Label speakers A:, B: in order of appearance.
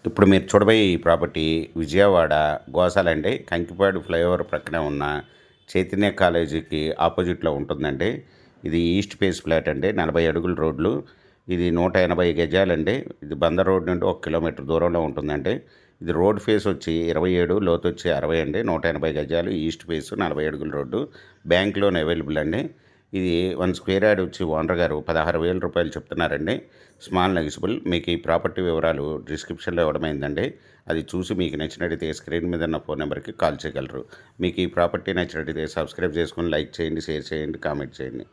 A: ఇప్పుడు మీరు చూడబోయే ఈ ప్రాపర్టీ విజయవాడ గోసాలండి. కంకిపాడు ఫ్లైఓవర్ ప్రక్కనే ఉన్న చైతన్య కాలేజీకి ఆపోజిట్లో ఉంటుందండి. ఇది ఈస్ట్ ఫేస్ ఫ్లాట్ అండి. 40 అడుగుల రోడ్లు. ఇది 180 గజాలండి. ఇది బందర్ రోడ్ నుండి 1 కిలోమీటర్ దూరంలో ఉంటుందండి. ఇది రోడ్ ఫేస్ వచ్చి 27, లోతు వచ్చి 60 అండి. 180 గజాలు, ఈస్ట్ ఫేస్, 40 అడుగుల రోడ్డు. బ్యాంక్ లోన్ అవైలబుల్ అండి. ఇది 1 స్క్వేర్ యార్డ్ వచ్చి ఓనర్ గారు 16,000 రూపాయలు చెప్తున్నారండి. స్మాల్ నెగిసిబుల్. మీకు ఈ ప్రాపర్టీ వివరాలు డిస్క్రిప్షన్లో ఇవ్వడమైందండి. అది చూసి మీకు నచ్చినట్టయితే స్క్రీన్ మీద ఉన్న ఫోన్ నెంబర్కి కాల్ చేయగలరు. మీకు ఈ ప్రాపర్టీ నచ్చినట్టయితే సబ్స్క్రైబ్ చేసుకొని లైక్ చేయండి, షేర్ చేయండి, కామెంట్ చేయండి.